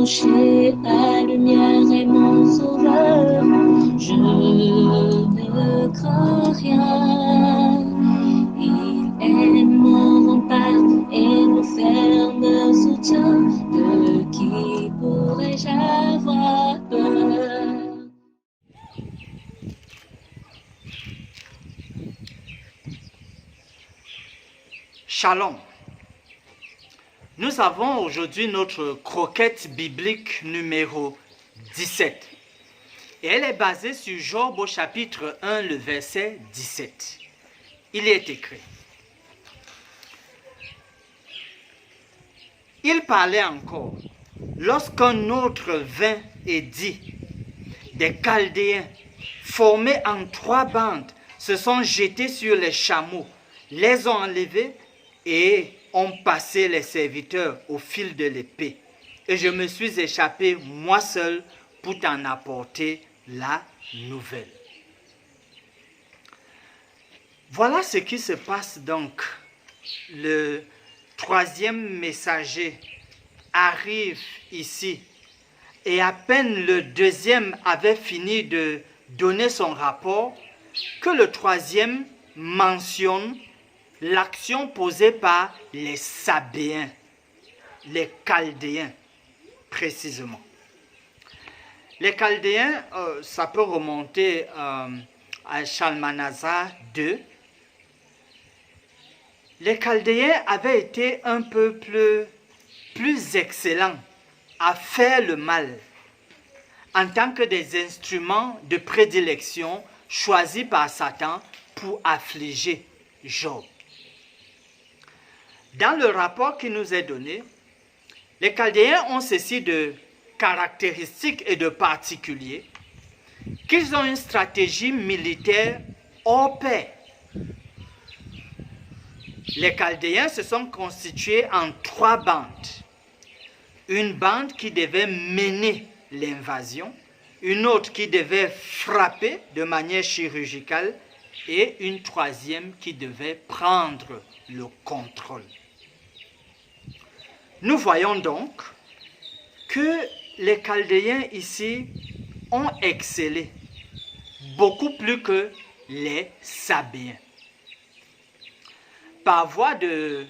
rocher, la lumière est mon sauveur. Je ne crains rien. Il est mon rempart et mon ferme soutien. De qui pourrais-je avoir peur? Shalom. Nous avons aujourd'hui notre croquette biblique numéro 17. Et elle est basée sur Job au chapitre 1, le verset 17. Il est écrit: Il parlait encore, lorsqu'un autre vint et dit: Des Chaldéens, formés en 3 bandes, se sont jetés sur les chameaux, les ont enlevés et ont passé les serviteurs au fil de l'épée. Et je me suis échappé moi seul pour t'en apporter la nouvelle. Voilà ce qui se passe donc. Le 3e messager arrive ici et à peine le 2e avait fini de donner son rapport que le 3e mentionne l'action posée par les Sabéens, les Chaldéens précisément. Les Chaldéens, ça peut remonter à Shalmaneser II. Les Chaldéens avaient été un peuple plus excellent à faire le mal en tant que des instruments de prédilection choisis par Satan pour affliger Job. Dans le rapport qui nous est donné, les Chaldéens ont ceci de caractéristique et de particulier qu'ils ont une stratégie militaire hors pair. Les Chaldéens se sont constitués en 3 bandes. Une bande qui devait mener l'invasion, une autre qui devait frapper de manière chirurgicale et une 3e qui devait prendre le contrôle. Nous voyons donc que les Chaldéens ici ont excellé beaucoup plus que les Sabéens. Par voie de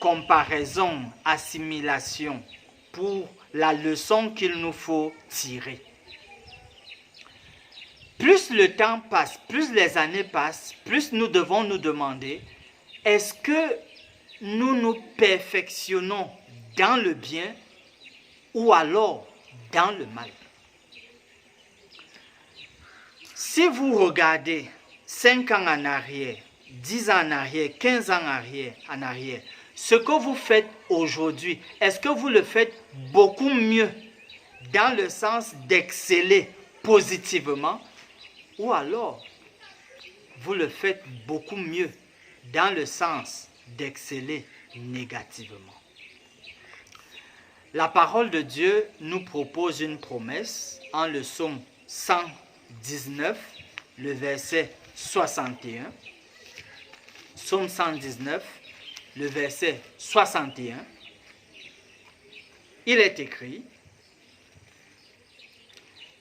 comparaison, assimilation, pour la leçon qu'il nous faut tirer. Plus le temps passe, plus les années passent, plus nous devons nous demander, est-ce que nous nous perfectionnons dans le bien ou alors dans le mal? Si vous regardez 5 ans en arrière, 10 ans en arrière, 15 ans en arrière, ce que vous faites aujourd'hui, est-ce que vous le faites beaucoup mieux dans le sens d'exceller positivement ou alors vous le faites beaucoup mieux dans le sens d'exceller négativement? La parole de Dieu nous propose une promesse en le psaume 119, le verset 61. Psaume 119, le verset 61. Il est écrit: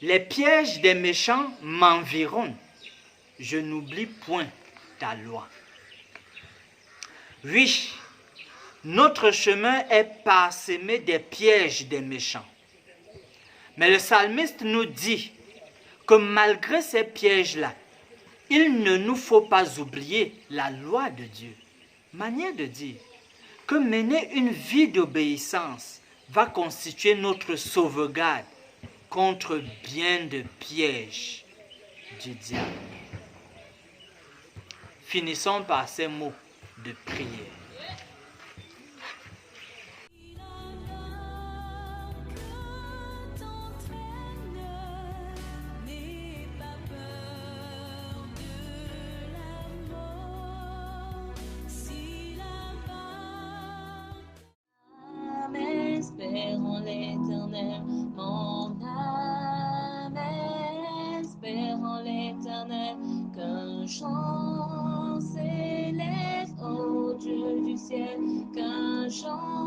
Les pièges des méchants m'environnent, je n'oublie point ta loi. Oui, notre chemin est parsemé des pièges des méchants. Mais le psalmiste nous dit que malgré ces pièges-là, il ne nous faut pas oublier la loi de Dieu. Manière de dire que mener une vie d'obéissance va constituer notre sauvegarde contre bien de pièges du diable. Finissons par ces mots de prière. Espérons l'Éternel, mon âme, espérons l'Éternel, qu'un chant s'élève au Dieu du ciel, qu'un chant